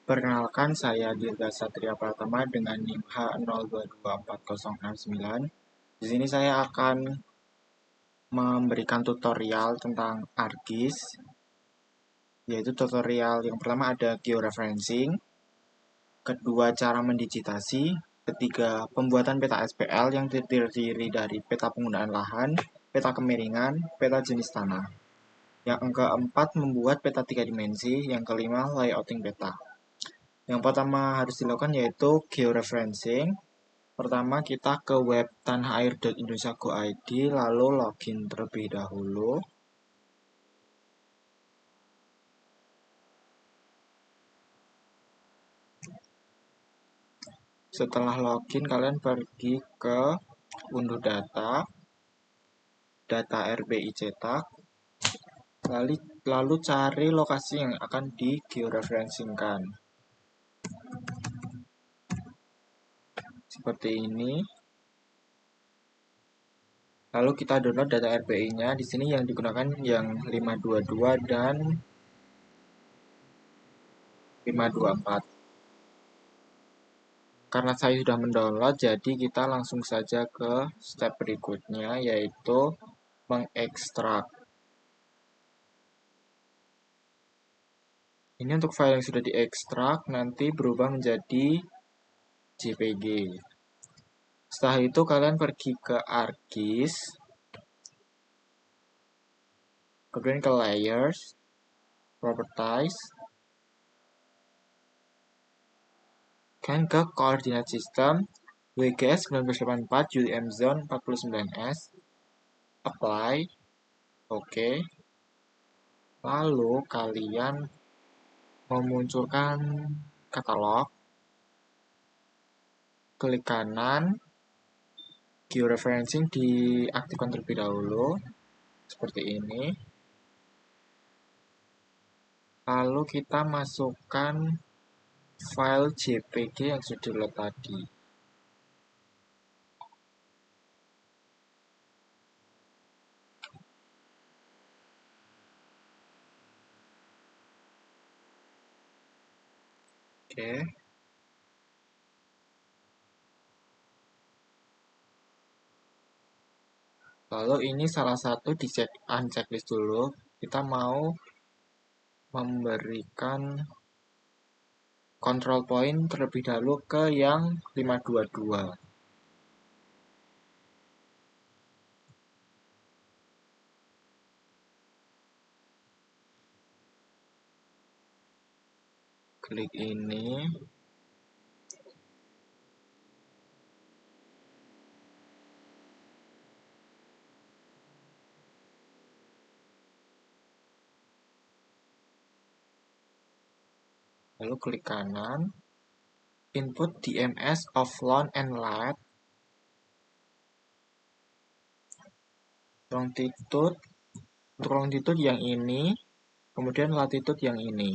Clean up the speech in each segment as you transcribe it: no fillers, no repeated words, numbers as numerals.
Perkenalkan, saya Dirga Satria Pratama dengan NIM H02240669. Di sini saya akan memberikan tutorial tentang ArcGIS, yaitu tutorial yang pertama ada georeferencing, kedua cara mendigitasi, ketiga pembuatan peta SPL yang terdiri dari peta penggunaan lahan, peta kemiringan, peta jenis tanah. Yang keempat membuat peta 3 dimensi, yang kelima layouting peta. Yang pertama harus dilakukan yaitu georeferencing. Pertama kita ke web tanahair.indonesia.go.id, lalu login terlebih dahulu. Setelah login, kalian pergi ke unduh data RBI cetak, lalu cari lokasi yang akan di georeferencingkan. Seperti ini. Lalu kita download data RBI-nya. Di sini yang digunakan yang 522 dan 524. Karena saya sudah mendownload, jadi kita langsung saja ke step berikutnya, yaitu mengekstrak. Ini untuk file yang sudah diekstrak, nanti berubah menjadi JPG. Setelah itu kalian pergi ke ArcGIS, kemudian ke Layers, Properties, kan ke Coordinate System, WGS 1984, UTM Zone 49S, Apply, Oke. Lalu kalian memunculkan katalog, klik kanan, georeferencing diaktifkan terlebih dahulu, seperti ini. Lalu kita masukkan file JPG yang sudah di-load tadi. Oke. Lalu ini salah satu di checklist dulu. Kita mau memberikan control point terlebih dahulu ke yang 522. Klik ini. Lalu klik kanan. Input DMS of Lone and Lat. Longitude. Untuk longitude yang ini. Kemudian latitude yang ini.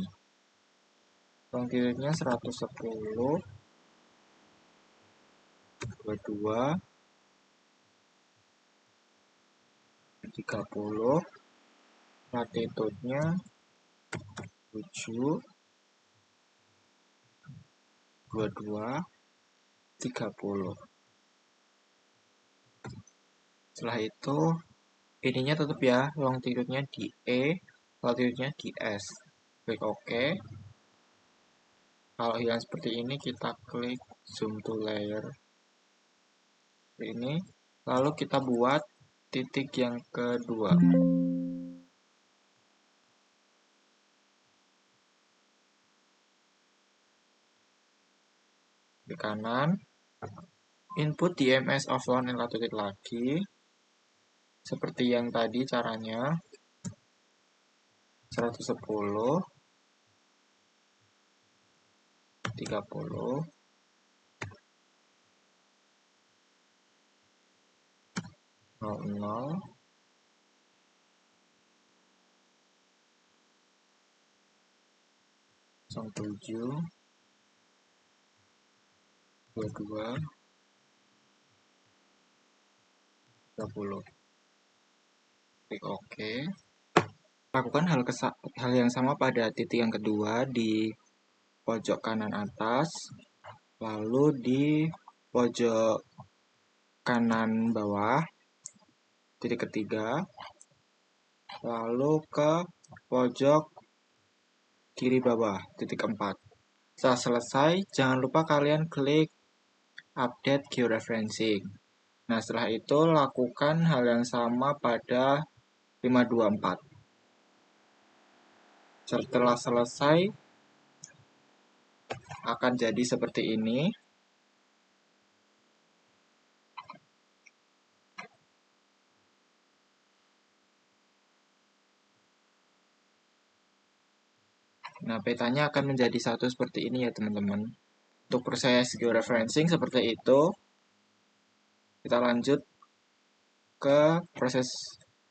Longitude-nya 110. 22. 30. Latitude-nya 7. 22. 30. Setelah itu ininya tetap ya, longitude-nya di E, latitude-nya di S. Klik OK. Kalau hilang seperti ini, kita klik zoom to layer. Ini, lalu kita buat titik yang kedua. Di kanan, input DMS of Lone and Latitude lagi. Seperti yang tadi caranya. 110. 30. 00. 07. 22. 30. Klik OK. Lakukan hal yang sama pada titik yang kedua di pojok kanan atas, lalu di pojok kanan bawah, titik ketiga, lalu ke pojok kiri bawah, titik keempat. Setelah selesai, jangan lupa kalian klik update georeferencing. Nah, setelah itu lakukan hal yang sama pada 524. Setelah selesai, akan jadi seperti ini. Nah, petanya akan menjadi satu seperti ini ya, teman-teman. Untuk proses georeferencing seperti itu, kita lanjut ke proses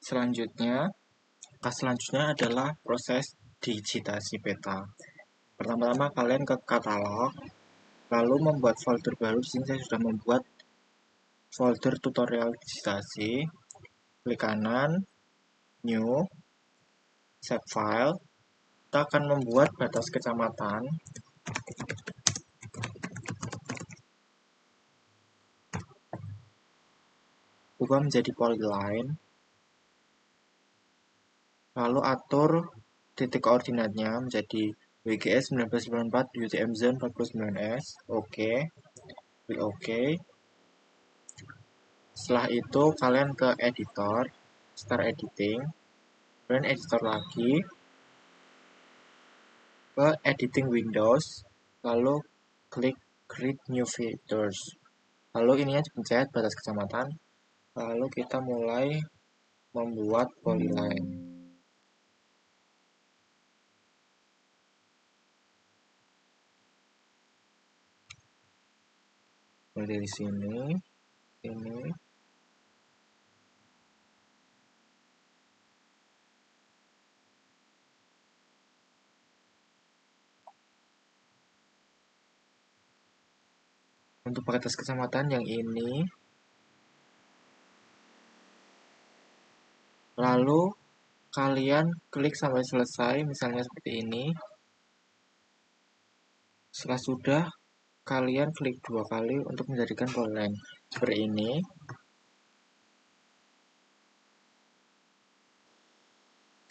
selanjutnya. Selanjutnya adalah proses digitasi peta. Pertama-tama kalian ke katalog, lalu membuat folder baru. Di sini saya sudah membuat folder tutorial digitasi. Klik kanan, new, save file. Kita akan membuat batas kecamatan. Ubah menjadi polyline. Lalu atur titik koordinatnya menjadi WGS 1994 UTM Zone 49S. Oke. Klik OK. Setelah itu kalian ke editor, start editing, kemudian editor lagi, ke editing windows, lalu klik create new features. Lalu ininya dipencet batas kecamatan, lalu kita mulai membuat polyline. Dari sini, ini. Untuk batas kecamatan yang ini, lalu kalian klik sampai selesai, misalnya seperti ini. Setelah sudah, kalian klik 2 kali untuk menjadikan polyline seperti ini.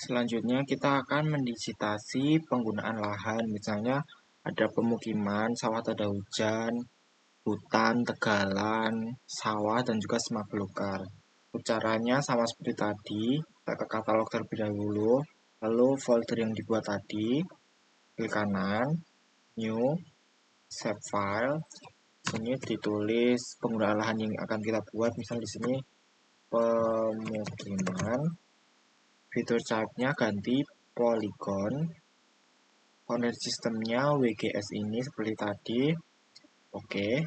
Selanjutnya kita akan mendigitasi penggunaan lahan, misalnya ada pemukiman, sawah tanda hujan, hutan, tegalan, sawah, dan juga semak belukar. Caranya sama seperti tadi, kita ke katalog terlebih dahulu, lalu folder yang dibuat tadi, klik kanan, new, save file. Sini ditulis penggunaan lahan yang akan kita buat, misalnya di sini pemukiman. Fitur type-nya ganti polygon. Coordinate sistemnya WGS ini seperti tadi. Oke.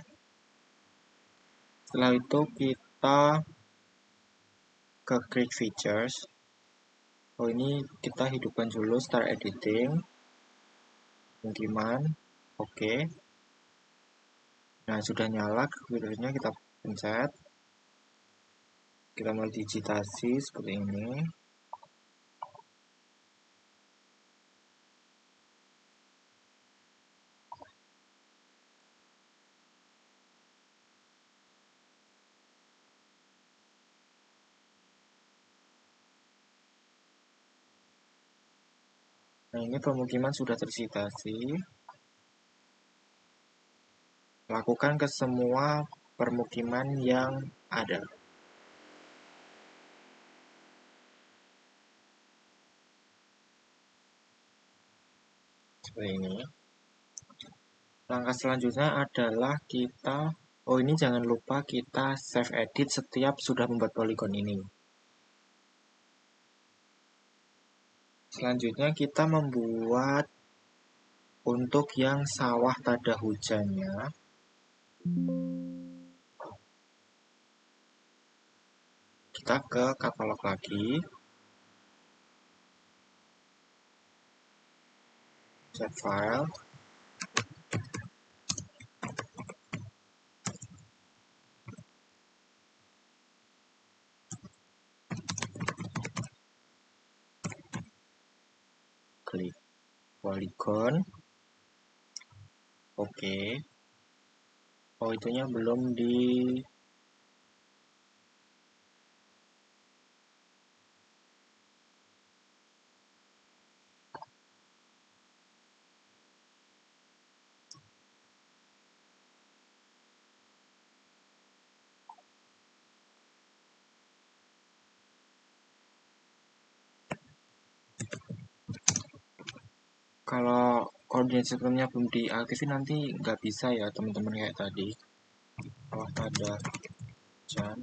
Setelah itu kita ke create features. Oh, ini kita hidupkan dulu start editing. Pemukiman. Oke. Nah, sudah nyala fiturnya, kita pencet. Kita mulai digitasi seperti ini. Nah, ini pemukiman sudah terdigitasi. Lakukan ke semua permukiman yang ada. Seperti ini. Langkah selanjutnya adalah kita, oh ini jangan lupa kita save edit setiap sudah membuat polygon ini. Selanjutnya kita membuat untuk yang sawah tanda hujannya. Kita ke katalog lagi. Save file. Klik polygon. Oke. Oh, itunya belum di. Kalau koordinat sistemnya belum diaktifin nanti nggak bisa ya teman-teman kayak tadi. Oh, ada jam.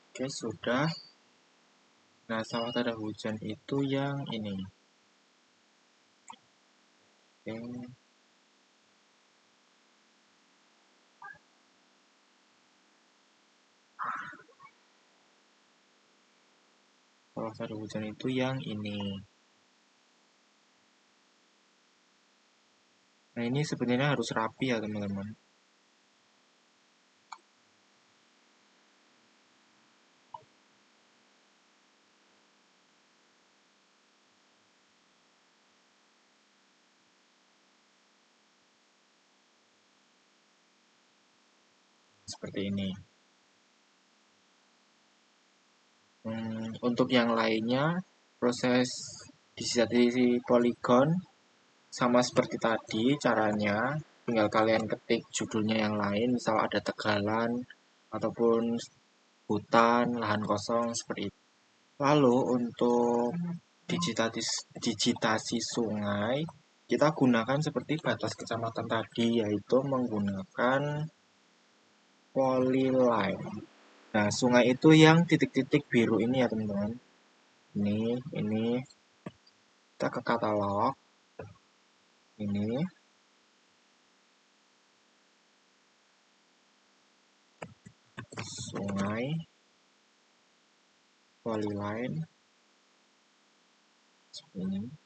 Oke, sudah. Nah, sawah tanda hujan itu yang ini. Oke. Sawah tanda hujan itu yang ini. Nah, ini sebenarnya harus rapi ya teman-teman. Seperti ini. Untuk yang lainnya, proses digitalisasi poligon sama seperti tadi caranya. Tinggal kalian ketik judulnya yang lain, misal ada tegalan ataupun hutan, lahan kosong seperti itu. Lalu untuk digitasi sungai, kita gunakan seperti batas kecamatan tadi, yaitu menggunakan polyline. Nah, sungai itu yang titik-titik biru ini ya teman-teman. Ini kita ke katalog. Ini sungai polyline ini.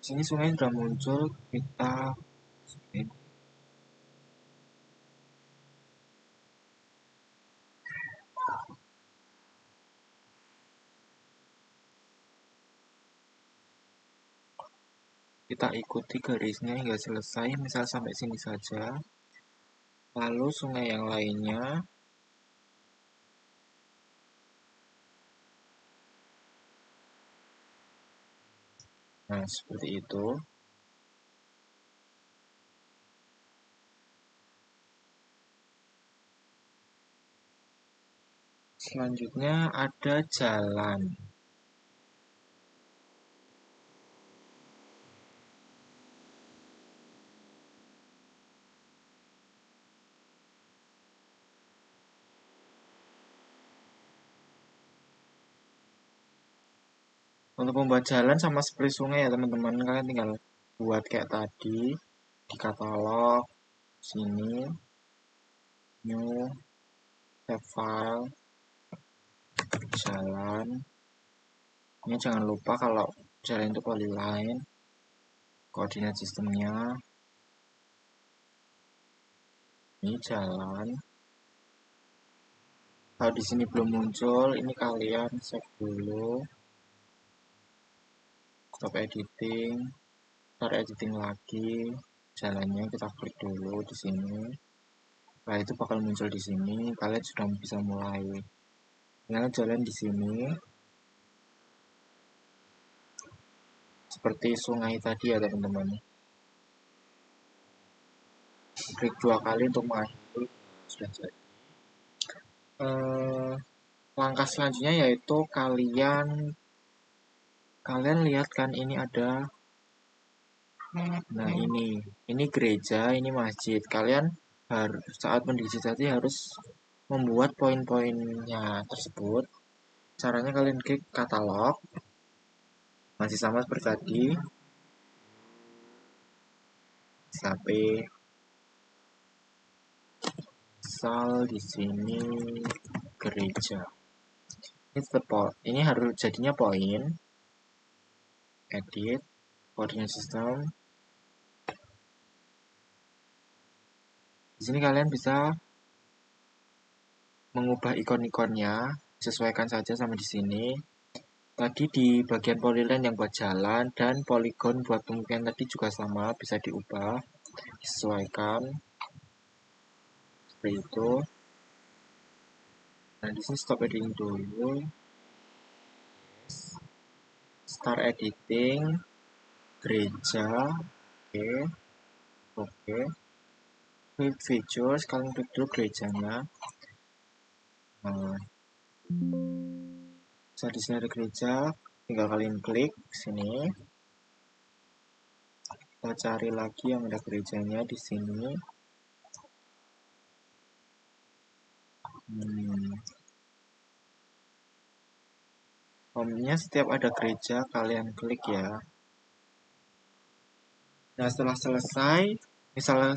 Sini sungai sudah muncul, kita ikuti garisnya hingga selesai, misal sampai sini saja. Lalu sungai yang lainnya, nah seperti itu. Selanjutnya ada jalan. Untuk membuat jalan sama seperti sungai ya teman-teman, kalian tinggal buat kayak tadi di katalog sini, new, save file, jalan. Ini jangan lupa kalau jalan itu polyline, koordinat sistemnya. Ini jalan. Kalau di sini belum muncul, ini kalian save dulu, stop editing, start editing lagi, jalannya kita klik dulu di sini. Setelah itu bakal muncul di sini, kalian sudah bisa mulai. Tinggal jalan di sini, seperti sungai tadi ya teman-teman. Klik 2 kali untuk mengakhiri, sudah jadi. Langkah selanjutnya yaitu kalian lihat kan ini ada. Nah, ini gereja, ini masjid. Kalian harus saat mendigitalisasi harus membuat poin-poinnya tersebut. Caranya kalian klik katalog, masih sama seperti tadi. SAP. Misal di sini gereja. Ini harus jadinya poin. Edit, coordinate system. Di sini kalian bisa mengubah ikon-ikonnya, sesuaikan saja sama di sini. Tadi di bagian polyline yang buat jalan dan polygon buat pemukiman tadi juga sama, bisa diubah, disesuaikan seperti itu. Nah, di sini stop editing dulu. Start editing, gereja, oke, oke. Quick features, kalian klik dulu gerejanya. Nah, di sini ada gereja, tinggal kalian klik sini. Kita cari lagi yang ada gerejanya di sini. Home-nya setiap ada gereja kalian klik ya. Nah, setelah selesai, misalnya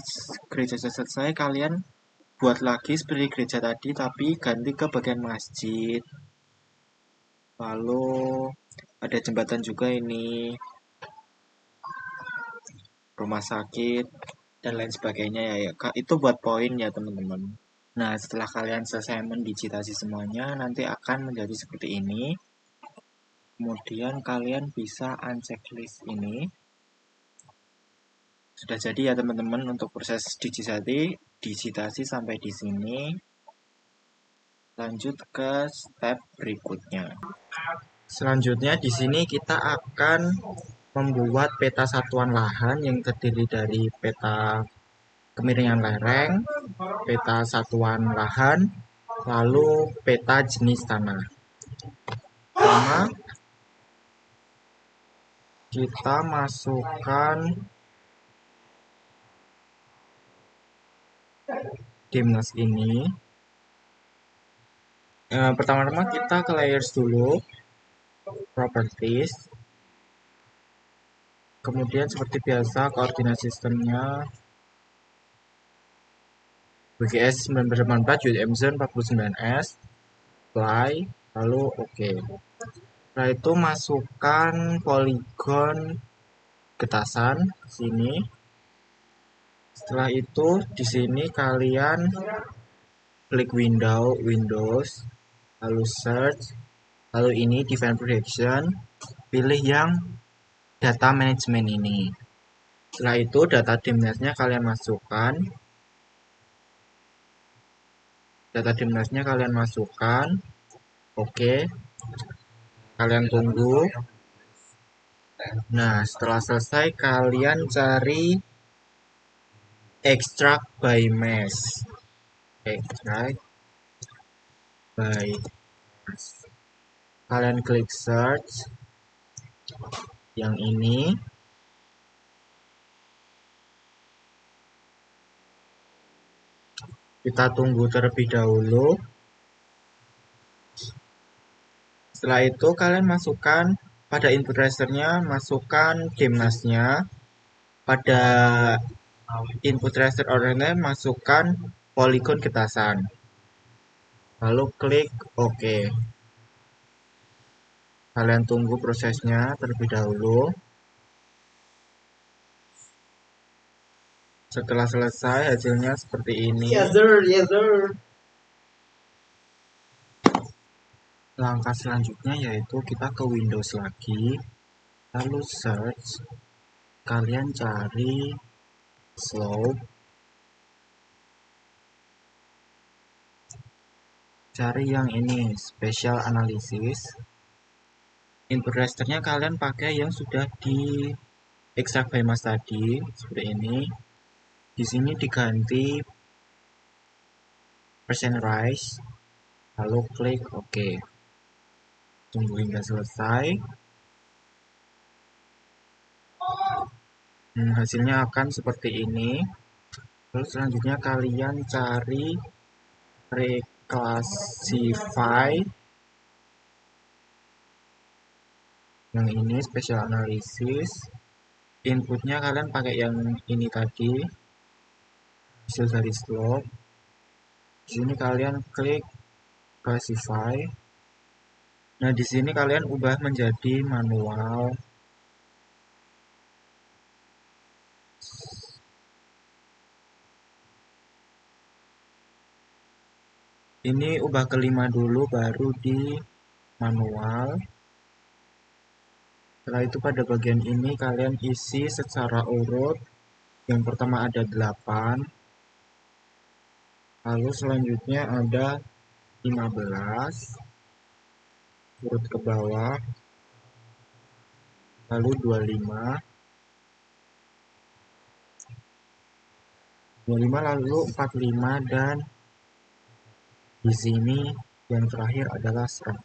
gereja selesai, kalian buat lagi seperti gereja tadi, tapi ganti ke bagian masjid. Lalu ada jembatan juga ini, rumah sakit, dan lain sebagainya ya. Itu buat poin ya teman-teman. Nah, setelah kalian selesai mendigitasi semuanya, nanti akan menjadi seperti ini. Kemudian kalian bisa unchecklist ini. Sudah jadi ya teman-teman untuk proses digitasi sampai di sini. Lanjut ke step berikutnya. Selanjutnya di sini kita akan membuat peta satuan lahan yang terdiri dari peta kemiringan lereng, peta satuan lahan, lalu peta jenis tanah. Pertama, kita masukkan dimnas ini. Pertama-tama kita ke layers dulu, properties. Kemudian seperti biasa koordinat sistemnya WGS 1984 UTM Zone 49S, apply, lalu oke. Setelah itu masukkan poligon getasan sini. Setelah itu di sini kalian klik Windows, lalu search, lalu ini define projection, pilih yang data management ini. Setelah itu data dimnasnya kalian masukkan. Oke. Kalian tunggu. Nah, setelah selesai kalian cari extract by mesh. Extract by mesh. Kalian klik search yang ini. Kita tunggu terlebih dahulu. Setelah itu kalian masukkan pada input rasternya, masukkan dimnasnya. Pada input raster ordernya masukkan poligon getasan. Lalu klik OK. Kalian tunggu prosesnya terlebih dahulu. Setelah selesai hasilnya seperti ini. Yes sir. Langkah selanjutnya yaitu kita ke Windows lagi. Lalu search. Kalian cari slope. Cari yang ini, special analysis. Input rasternya kalian pakai yang sudah di extract by mesh tadi, seperti ini. Di sini diganti percent rise, lalu klik OK. Tunggu hingga selesai. Hasilnya akan seperti ini. Terus selanjutnya kalian cari reclassify. Yang ini special analysis. inputnya kalian pakai yang ini tadi, hasil dari slope. Di sini kalian klik classify. Nah, di sini kalian ubah menjadi manual. Ini ubah ke 5 dulu, baru di manual. Setelah itu pada bagian ini kalian isi secara urut. Yang pertama ada 8. Lalu selanjutnya ada 15. Urut ke bawah. Lalu 25. 25 lalu 45 dan di sini yang terakhir adalah 100.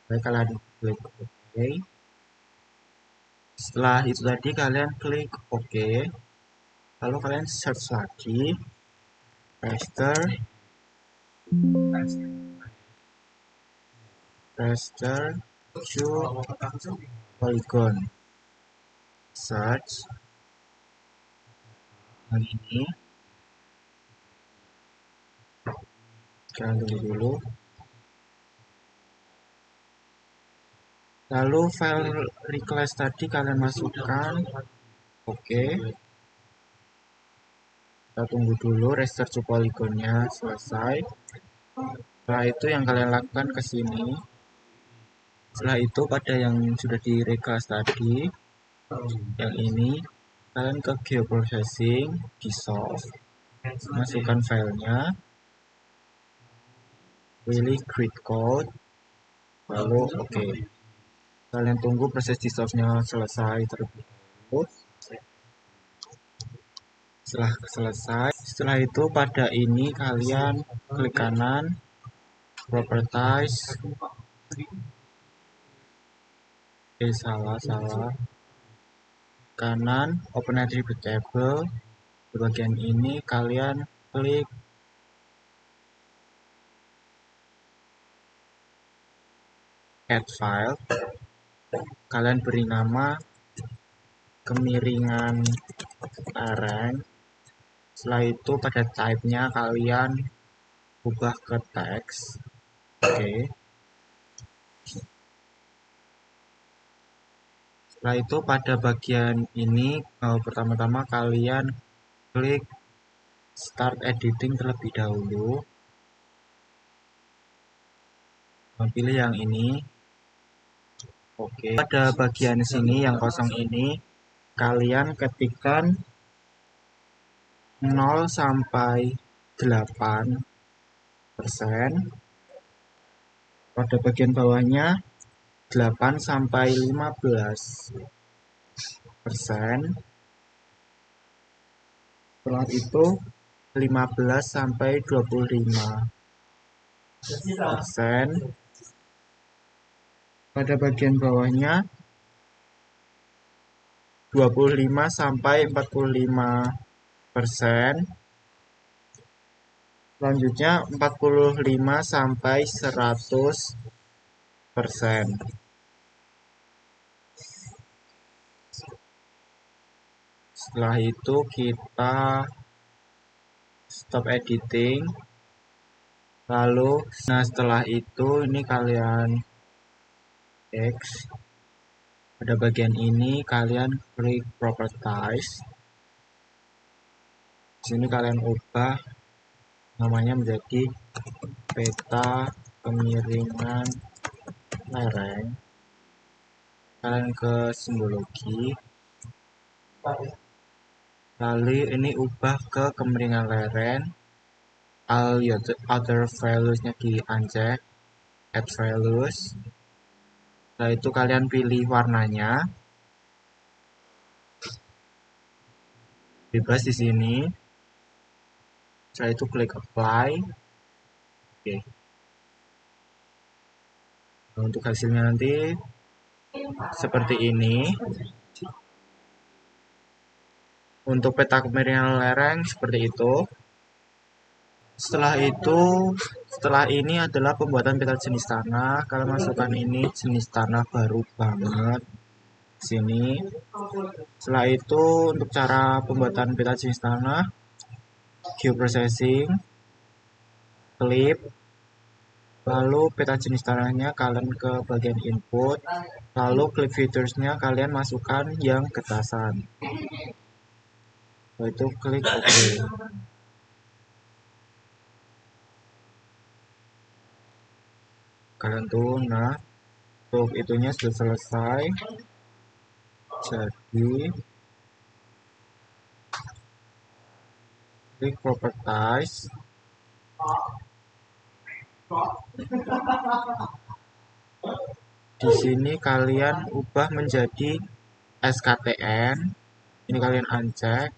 Baik, kalian klik OK. Setelah itu tadi kalian klik OK. Lalu kalian search lagi raster to polygon. Search yang ini. Kalian tunggu dulu. Lalu file request tadi kalian masukkan. Oke. Kita tunggu dulu raster to polygonnya selesai. Setelah itu yang kalian lakukan ke sini. Setelah itu pada yang sudah di recast tadi, yang ini, kalian ke geoprocessing, di solve, masukkan filenya, pilih create code, lalu oke. Kalian tunggu proses di solve-nya selesai terlebih dahulu. Setelah selesai, setelah itu pada ini kalian klik kanan, properties, salah, kanan, open attribute table, di bagian ini kalian klik add file, kalian beri nama kemiringan lereng. Setelah itu pada type-nya kalian ubah ke teks. Oke. Setelah itu pada bagian ini pertama-tama kalian klik start editing terlebih dahulu. Pilih yang ini. Oke. Pada bagian sini yang kosong ini kalian ketikkan 0 sampai 8%. Pada bagian bawahnya 8 sampai 15%. Setelah itu 15 sampai 25%. Pada bagian bawahnya 25 sampai 45%. Selanjutnya 45 sampai 100%. Setelah itu kita stop editing. Lalu setelah itu ini kalian X. Pada bagian ini kalian klik properties. Di sini kalian ubah namanya menjadi peta kemiringan lereng. Kalian ke simbologi. Lalu ini ubah ke kemiringan lereng. All other values-nya di uncheck. Add values. Setelah itu kalian pilih warnanya. Bebas di sini. Setelah itu klik apply. Oke. Nah, untuk hasilnya nanti seperti ini. Untuk peta kemiringan lereng seperti itu. Setelah ini adalah pembuatan peta jenis tanah. Kalian masukkan ini jenis tanah baru banget. sini. Setelah itu untuk cara pembuatan peta jenis tanah, geoprocessing, clip, lalu peta jenis tanahnya kalian ke bagian input, lalu clip featuresnya kalian masukkan yang getasan. Lalu itu klik OK. Kalian tuh, nah untuk itunya sudah selesai. Jadi klik properties. Di sini kalian ubah menjadi SKTN. Ini kalian uncheck,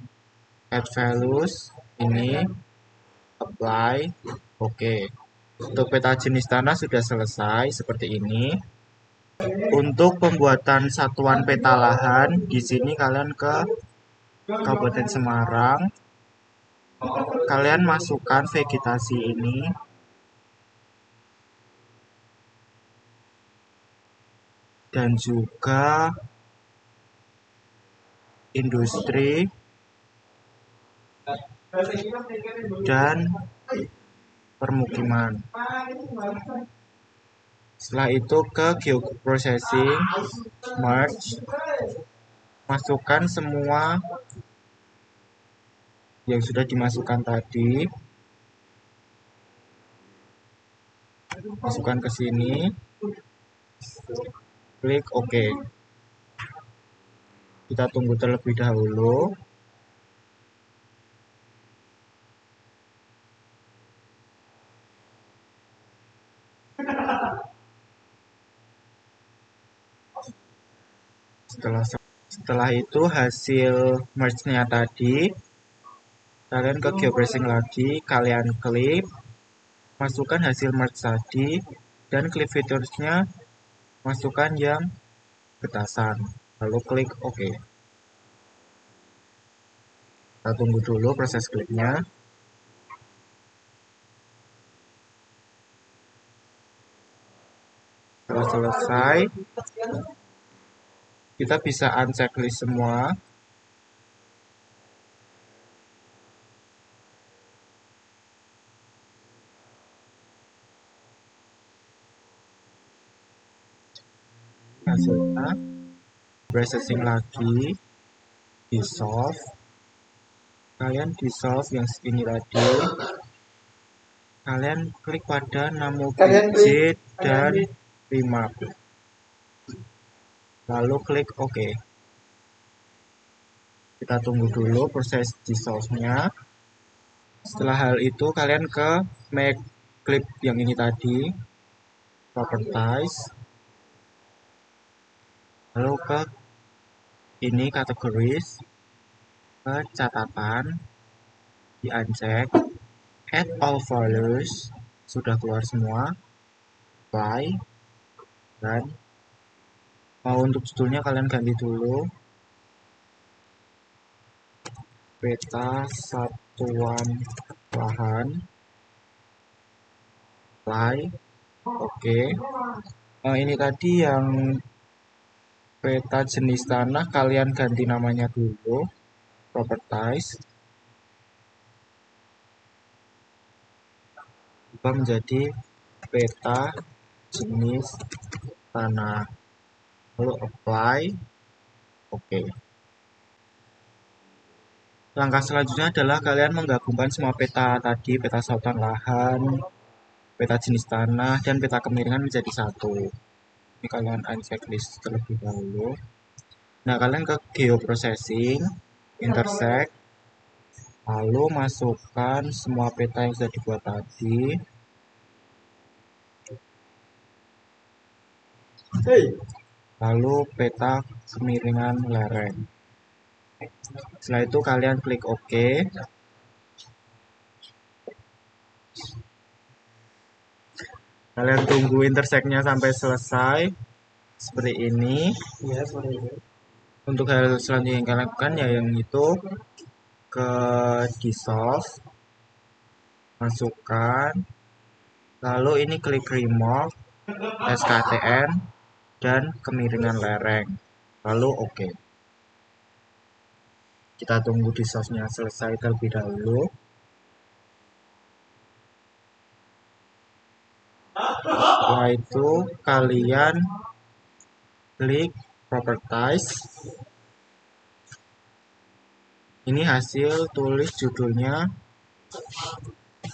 add values, ini apply, oke. Untuk peta jenis tanah sudah selesai seperti ini. Untuk pembuatan satuan peta lahan, di sini kalian ke Kabupaten Semarang, kalian masukkan vegetasi ini, dan juga industri dan permukiman. Setelah itu ke geoprocessing, merge, masukkan semua yang sudah dimasukkan tadi, masukkan ke sini, klik OK. Kita tunggu terlebih dahulu. Setelah itu hasil merge-nya tadi, kalian ke geoprocessing lagi, kalian klik, masukkan hasil merge tadi, dan clip features-nya masukkan yang getasan, lalu klik OK. Kita tunggu dulu proses kliknya. Setelah selesai, kita bisa unchecklist semua. Hasilnya processing lagi, dissolve, kalian dissolve yang ini tadi, kalian klik pada namo bj dan remap, lalu klik OK. Kita tunggu dulu proses dissolve-nya. Setelah hal itu kalian ke make clip yang ini tadi, properties, lalu ke ini categories, ke catatan, di uncheck, add all values, sudah keluar semua, apply, dan untuk judulnya kalian ganti dulu, peta satuan lahan, apply, oke. Ini tadi yang peta jenis tanah kalian ganti namanya dulu, properties, ubah menjadi peta jenis tanah, lalu apply, oke. Langkah selanjutnya adalah kalian menggabungkan semua peta tadi, peta satuan lahan, peta jenis tanah, dan peta kemiringan menjadi satu. Ini kalian unchecklist terlebih dahulu. Nah, kalian ke geoprocessing, intersect, lalu masukkan semua peta yang sudah dibuat tadi. Lalu peta kemiringan lereng. Setelah itu kalian klik OK. Kalian tunggu intersect-nya sampai selesai. Seperti ini. Untuk hal selanjutnya yang kalian lakukan ya yang itu ke dissolve, masukkan, lalu ini klik remove, SKTN, dan kemiringan lereng. lalu oke. Kita tunggu di source-nya selesai terlebih dahulu. Setelah itu kalian klik properties. Ini hasil tulis judulnya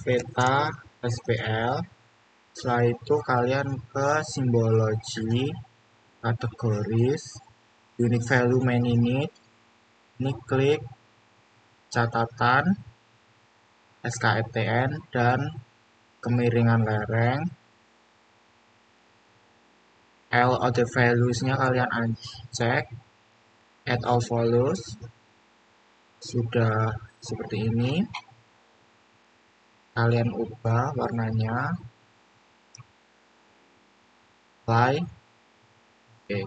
peta SPL. Setelah itu kalian ke simbologi, kategoris, unique value main init. Ini klik catatan, SKETN, dan kemiringan lereng. L other values-nya kalian uncek, add all values. Sudah seperti ini. Kalian ubah warnanya. Apply. Oke.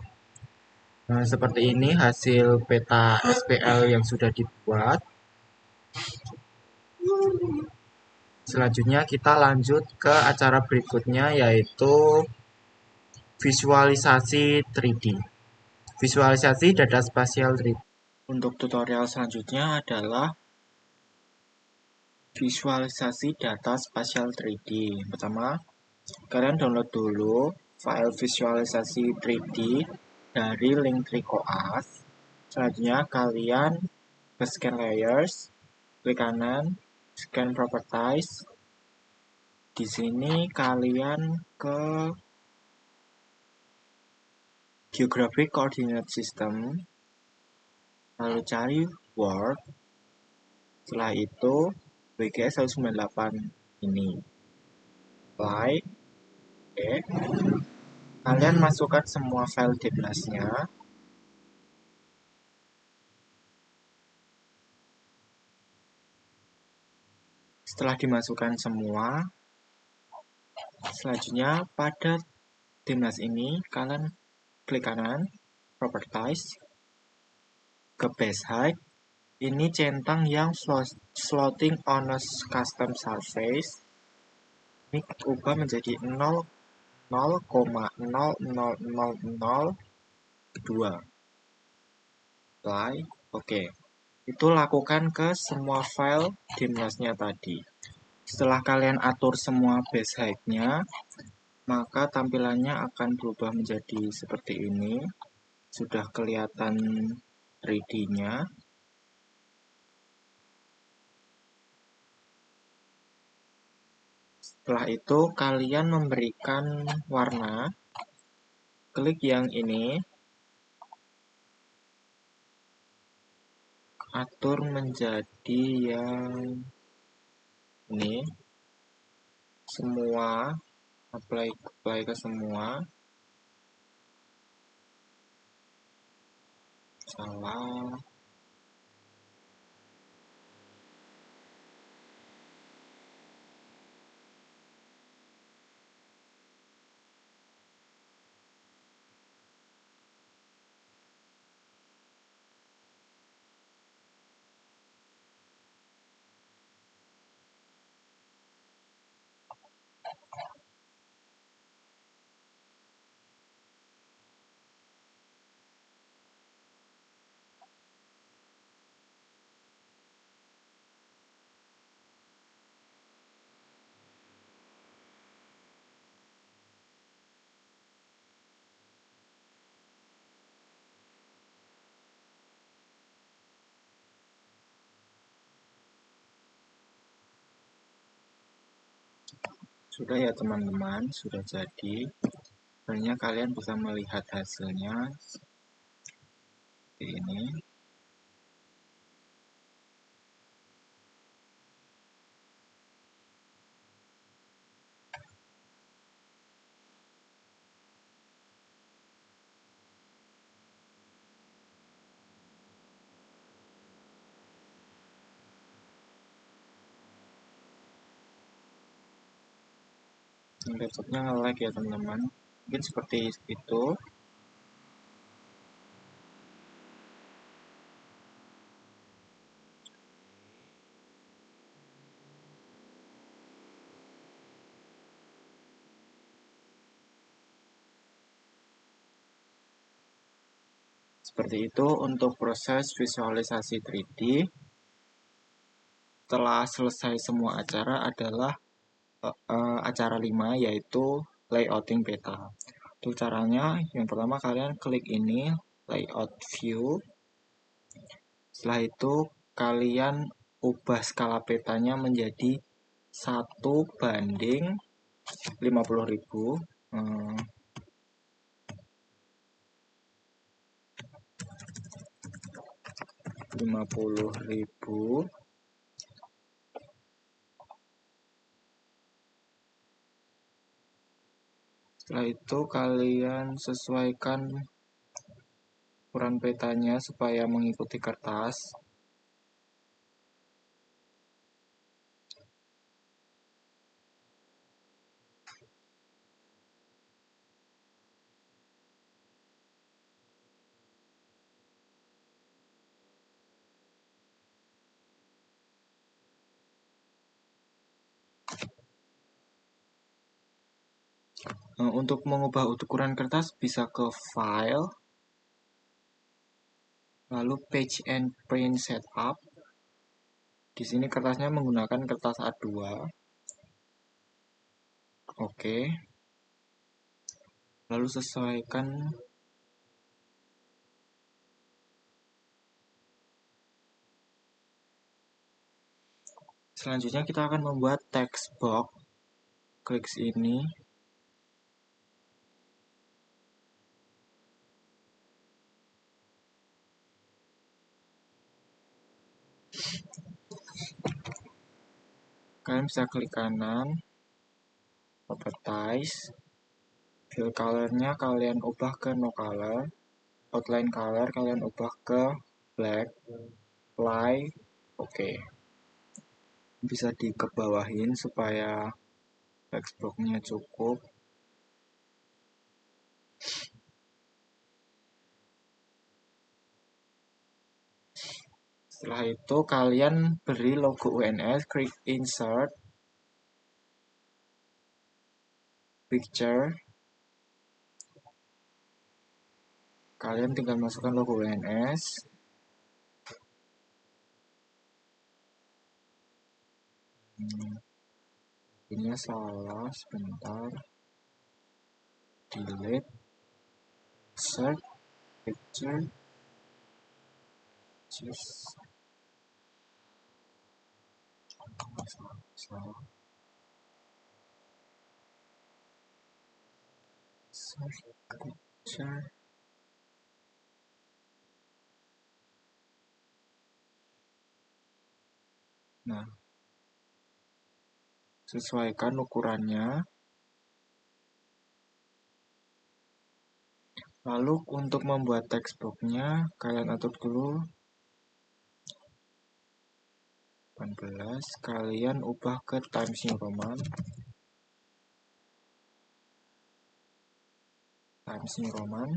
Nah, seperti ini hasil peta SPL yang sudah dibuat. Selanjutnya kita lanjut ke acara berikutnya, yaitu visualisasi 3D. Visualisasi data spasial 3D. Untuk tutorial selanjutnya adalah visualisasi data spasial 3D. Pertama, kalian download dulu file visualisasi 3D dari link Tricoas. Selanjutnya kalian ke scan layers, klik kanan, scan properties. Di sini kalian ke geographic coordinate system, lalu cari world. Setelah itu WGS 198 ini. Apply. Oke. Kalian masukkan semua file DNAS-nya. Setelah dimasukkan semua, selanjutnya pada DNAS ini kalian klik kanan, properties, ke base height. Ini centang yang floating on a custom surface. Ini ubah menjadi 0,00002. Apply. Oke. Itu lakukan ke semua file DNAS-nya tadi. Setelah kalian atur semua base height-nya, maka tampilannya akan berubah menjadi seperti ini. Sudah kelihatan 3D-nya. Setelah itu kalian memberikan warna. Klik yang ini. Atur menjadi yang ini. Semua. Apply ke semua. Salah. Sudah ya teman-teman, sudah jadi. Sebenarnya kalian bisa melihat hasilnya seperti ini. Laptopnya nge-lag ya teman-teman. Mungkin seperti itu. Seperti itu untuk proses visualisasi 3D. Setelah selesai semua acara adalah acara 5, yaitu layouting peta. Untuk caranya, yang pertama kalian klik ini, layout view. Setelah itu kalian ubah skala petanya menjadi 1:50.000. 50.000. Setelah itu kalian sesuaikan ukuran petanya supaya mengikuti kertas. Untuk mengubah ukuran kertas bisa ke File, lalu Page and Print Setup. Di sini kertasnya menggunakan kertas A2. Oke. Lalu sesuaikan. Selanjutnya kita akan membuat text box. Klik sini. Kalian bisa klik kanan, Properties, fill color-nya kalian ubah ke no color, outline color kalian ubah ke black, apply, oke. Bisa dikebawahin supaya text box-nya cukup. Setelah itu kalian beri logo UNS, klik insert, picture. Kalian tinggal masukkan logo UNS. Ini salah, sebentar. Delete, insert, picture, salah. Picture. Nah, sesuaikan ukurannya. Lalu untuk membuat text box-nya, kalian atur dulu 18, kalian ubah ke Times New Roman. Times New Roman.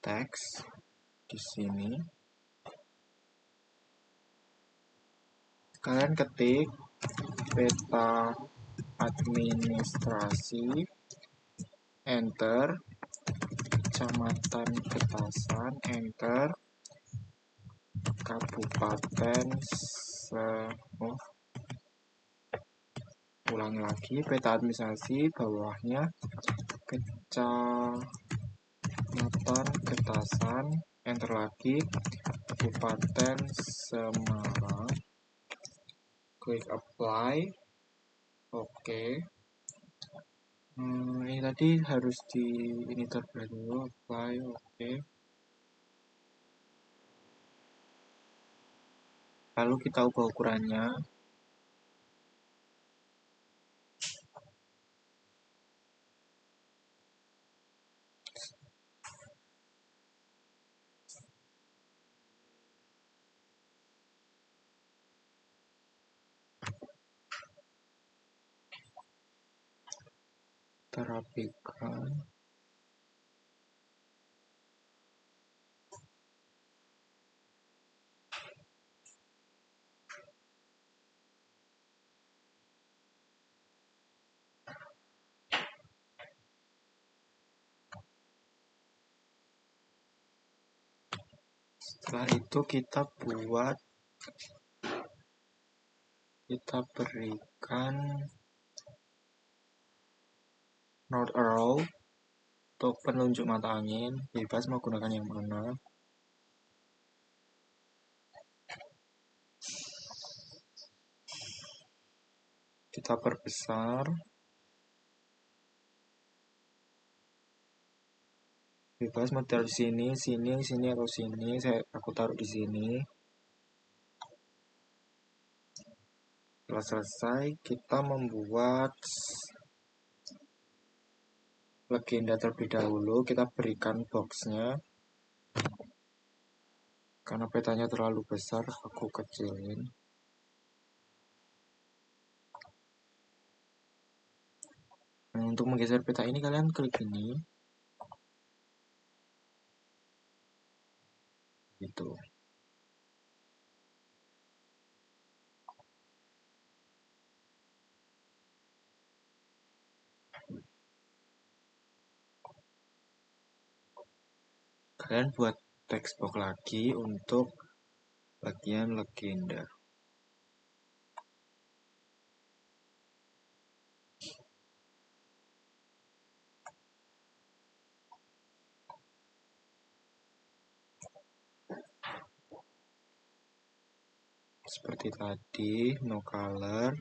Text di sini. Kalian ketik peta administrasi, enter, Kecamatan Getasan, enter, Kabupaten ulangi lagi, peta administrasi, bawahnya Kecamatan Getasan, enter lagi, Kabupaten Semarang, klik apply, oke. Ini tadi harus ini terlebih dulu, apply, oke. Lalu kita ubah ukurannya. Terapikan. Setelah itu kita berikan North Arrow untuk penunjuk mata angin, bebas mau gunakan yang mana. Kita perbesar, bebas mau taruh di sini, sini atau sini. Aku taruh di sini. Setelah selesai, kita membuat legenda terlebih dahulu. Kita berikan boxnya. Karena petanya terlalu besar, aku kecilin. Nah, untuk menggeser peta ini kalian klik ini. Gitu. Kalian buat text box lagi untuk bagian legenda. Seperti tadi, no color,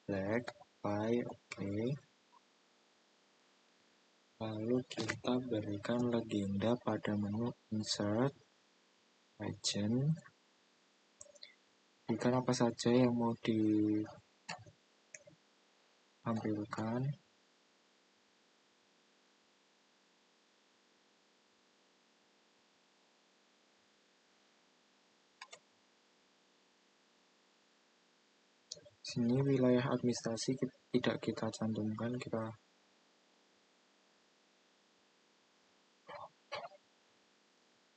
black, white, oke. Lalu kita berikan legenda pada menu insert, legend. Berikan apa saja yang mau ditampilkan. Sini wilayah administrasi tidak kita cantumkan,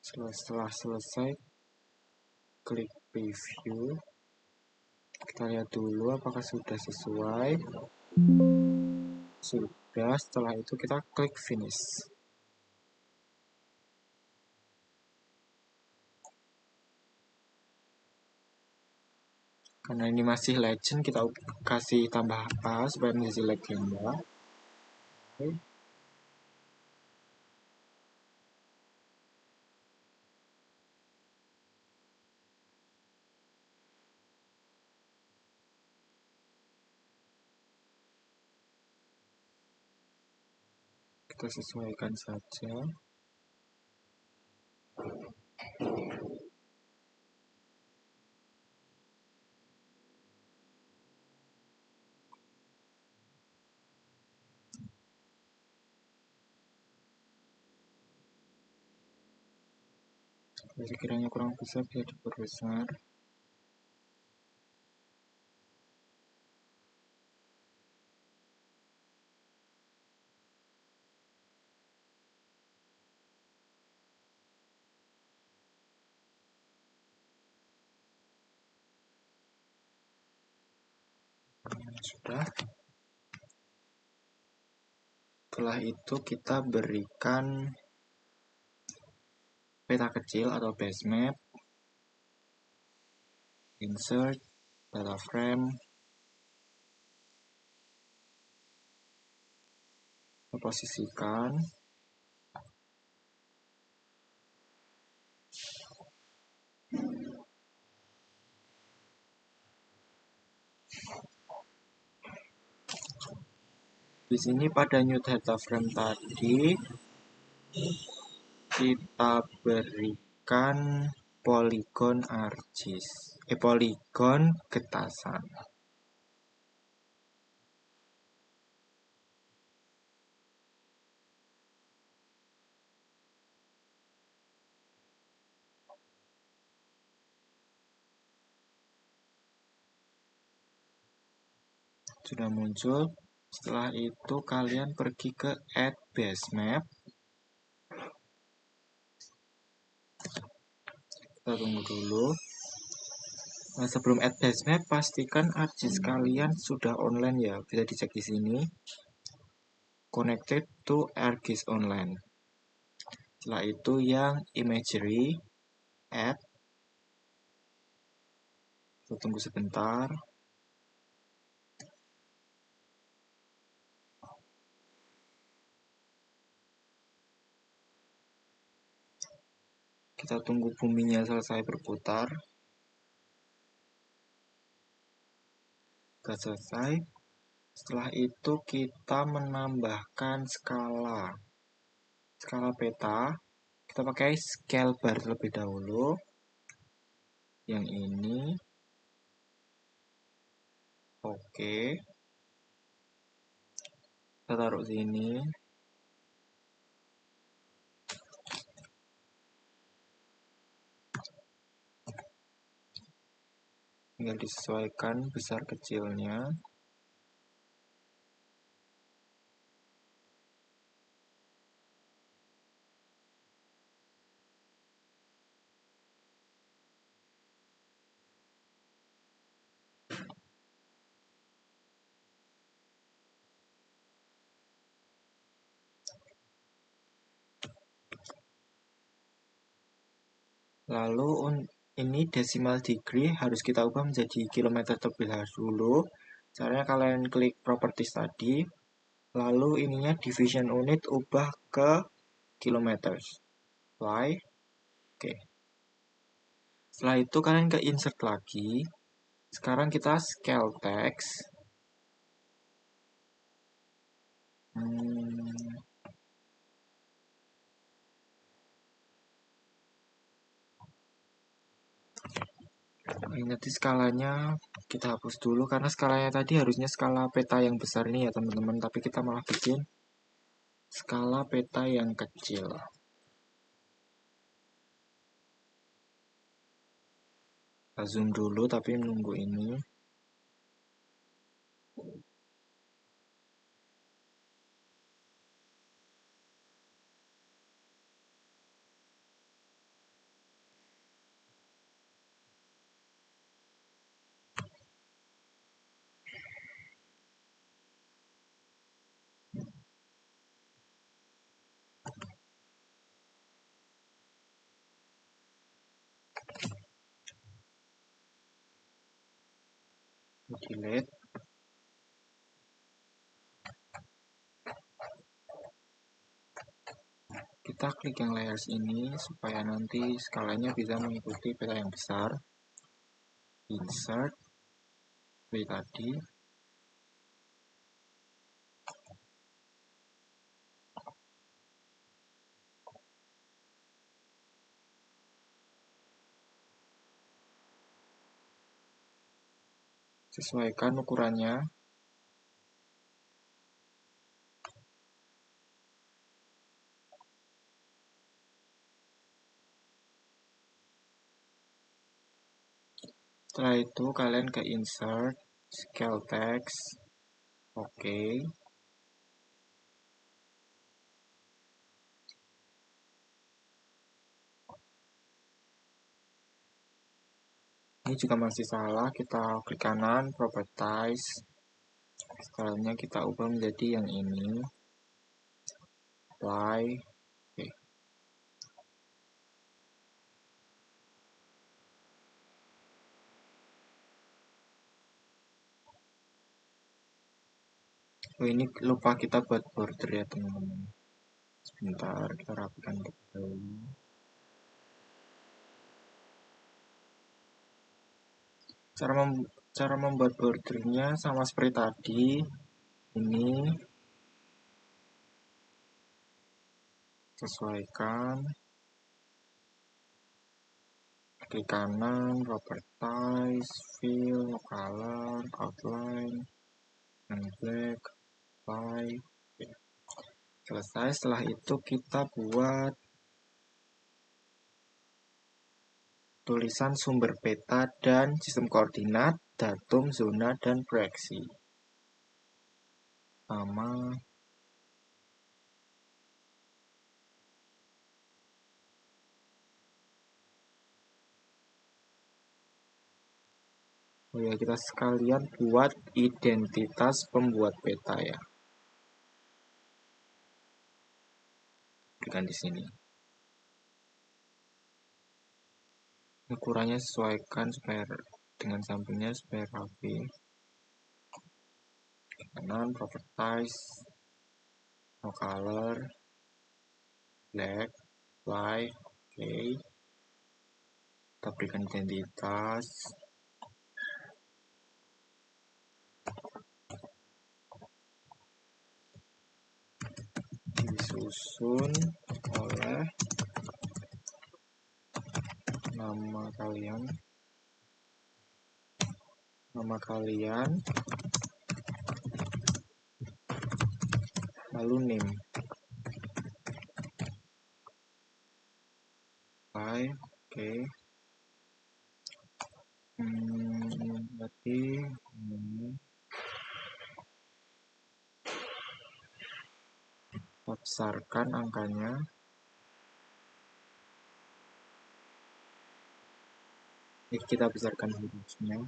setelah selesai klik preview. Kita lihat dulu apakah sudah sesuai. Sudah, setelah itu kita klik finish. Karena ini masih legend, kita kasih tambah apa supaya menjadi legenda. Oke. Kita sesuaikan saja. Sekiranya kurang bisa diperbesar. Sudah. Setelah itu kita berikan peta kecil atau base map, insert, data frame, posisikan. Di sini pada new data frame tadi kita berikan poligon ArcGIS, poligon getasan. Sudah muncul. Setelah itu kalian pergi ke add base map. Kita tunggu dulu. Nah, sebelum add base map, pastikan ArcGIS kalian sudah online ya. Bisa dicek di sini. Connected to ArcGIS online. Setelah itu yang imagery, add. Kita tunggu sebentar. Kita tunggu buminya selesai berputar. Sudah selesai. Setelah itu kita menambahkan skala peta. Kita pakai scale bar terlebih dahulu. Yang ini. Oke. Kita taruh sini. Tinggal disesuaikan besar kecilnya. Lalu ini decimal degree harus kita ubah menjadi kilometer terlebih dahulu. Caranya kalian klik properties tadi, lalu ininya division unit ubah ke kilometers. Apply. Oke. Setelah itu kalian ke insert lagi. Sekarang kita scale text. Nanti skalanya kita hapus dulu karena skalanya tadi harusnya skala peta yang besar ini ya teman-teman, tapi kita malah bikin skala peta yang kecil. Kita zoom dulu tapi menunggu ini. Delete. Kita klik yang layers ini supaya nanti skalanya bisa mengikuti peta yang besar. Insert. Pilih tadi. Sesuaikan ukurannya. Setelah itu kalian ke insert, scale text, oke. Ini juga masih salah, kita klik kanan, properties, stylenya kita ubah menjadi yang ini, apply, oke. Oh, ini lupa kita buat border ya teman-teman. Sebentar, kita rapikan dulu. Cara membuat bordernya sama seperti tadi. Ini sesuaikan. Klik kanan, properties, fill, color, outline, and black, apply. Selesai. Setelah itu kita buat tulisan sumber peta dan sistem koordinat, datum, zona, dan proyeksi. Sama. Oh ya, kita sekalian buat identitas pembuat peta ya. Berikan di sini. ukurannya sesuaikan supaya dengan sampingnya supaya rapi. Kanan properties, no color, black, white, oke. Kita berikan identitas, disusun oleh nama kalian, lalu name. Oke. Berarti besarkan angkanya. Jadi kita besarkan hurufnya.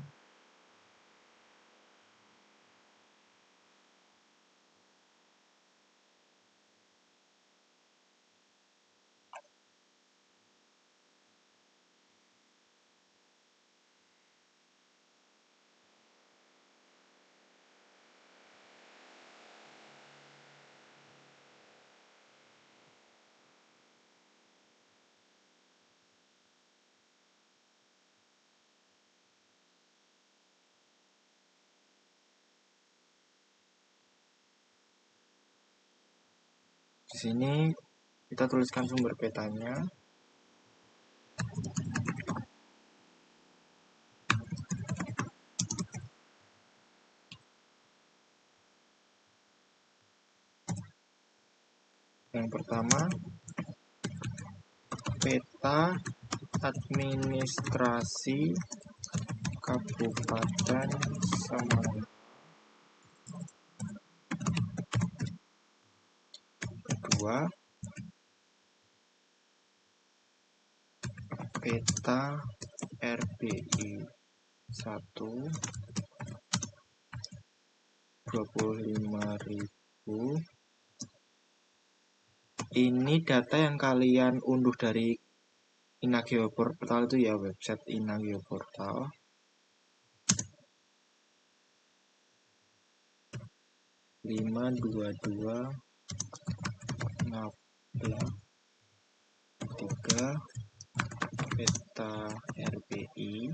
Di sini kita tuliskan sumber petanya. Yang pertama, peta administrasi Kabupaten Semarang. Kedua, peta RBI 1 25.000. Ini data yang kalian unduh dari Inageoportal itu ya, website Inageoportal. Lima 22 16 3 peta RBI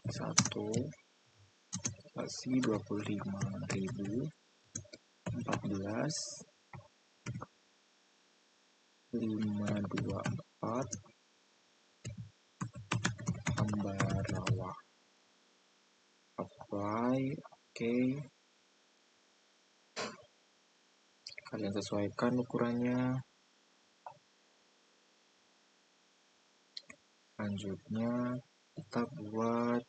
1 kasih 25.000 14 524 Ambarawa. Apply, oke. Kalian sesuaikan ukurannya. Selanjutnya kita buat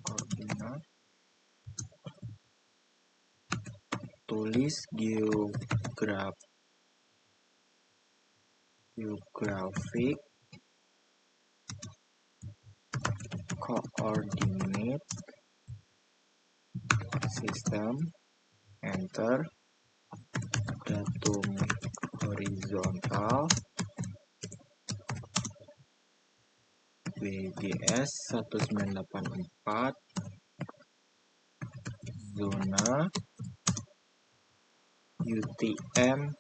koordinat, tulis geographic coordinate system, enter, datum horizontal BGS 1984, zona UTM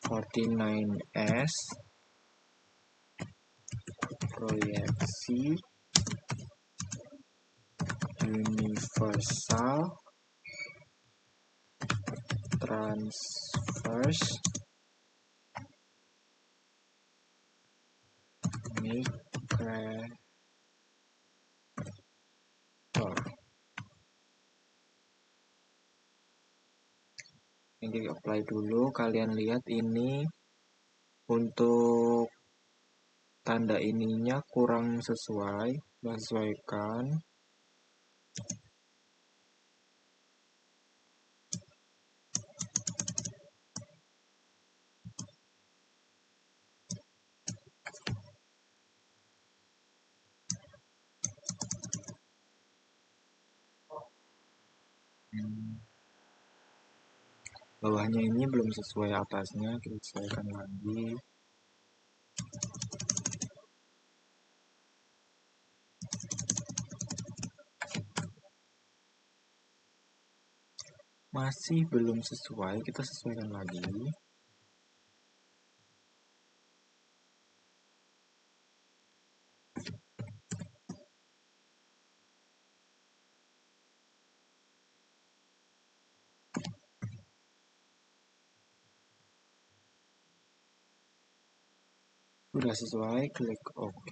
49S, proyeksi universal transverse migrator. Ini apply dulu. Kalian lihat ini untuk tanda ininya kurang sesuai, sesuaikan. Bawahnya ini belum sesuai atasnya, kita sesuaikan lagi. Masih belum sesuai, kita sesuaikan lagi. Sudah sesuai, klik OK.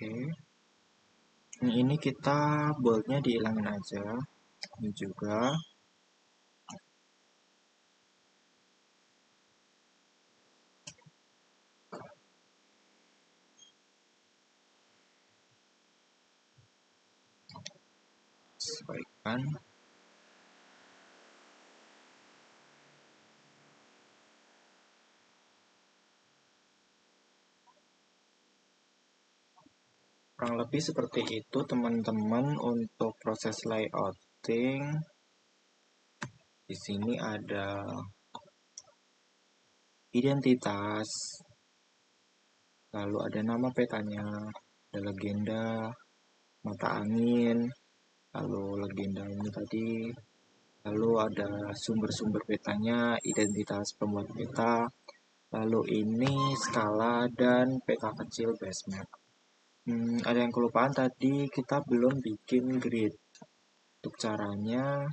Ini kita boldnya dihilangin aja. Ini juga. Sesuaikan. Kurang lebih seperti itu teman-teman untuk proses layouting. Di sini ada identitas, lalu ada nama petanya, ada legenda, mata angin, lalu legenda ini tadi, lalu ada sumber-sumber petanya, identitas pembuat peta, lalu ini skala dan peta kecil base map. Ada yang kelupaan tadi, kita belum bikin grid. Untuk caranya,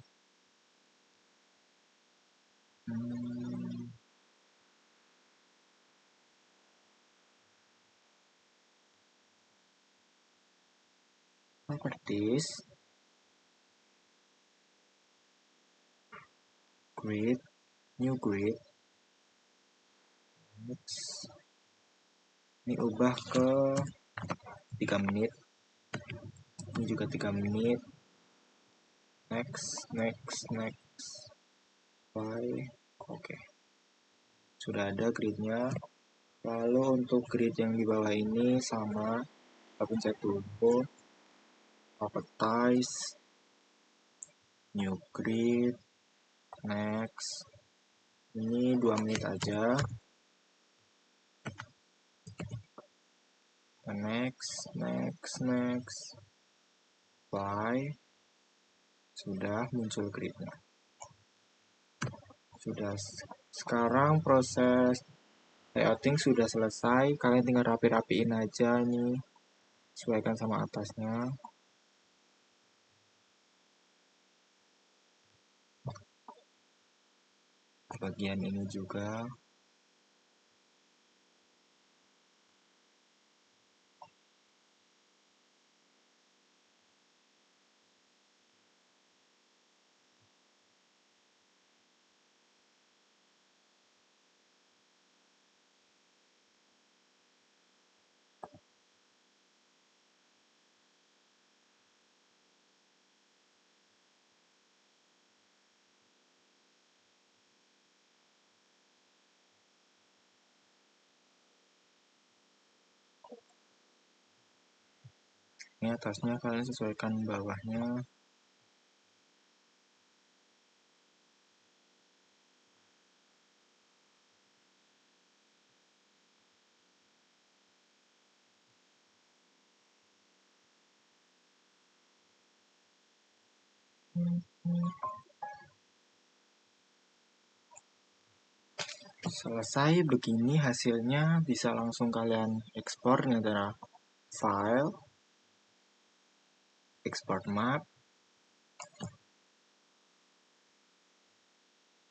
properties, grid, new grid. Ini ubah ke 3 menit. Ini juga 3 menit. Next. Oke. Sudah ada gridnya. Lalu untuk grid yang di bawah ini sama. Kita pencet dulu. Properties. New grid. Next. Ini 2 menit aja. Next. Apply. Sudah muncul gridnya. Sudah. Sekarang proses layouting sudah selesai. Kalian tinggal rapi-rapiin aja nih. Sesuaikan sama atasnya. Bagian ini juga. Ini atasnya kalian sesuaikan bawahnya. Selesai begini hasilnya, bisa langsung kalian ekspor nih antara file, export map,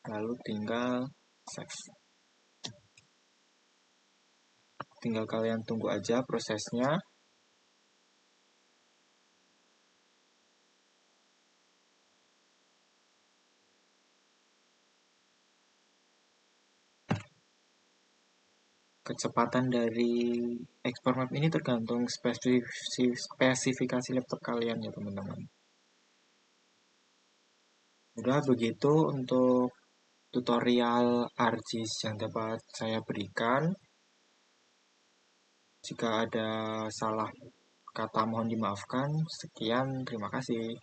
lalu tinggal save. Tinggal kalian tunggu aja prosesnya. Kecepatan dari export map ini tergantung spesifikasi laptop kalian ya teman-teman. Udah begitu untuk tutorial ArcGIS yang dapat saya berikan. Jika ada salah kata mohon dimaafkan. Sekian, terima kasih.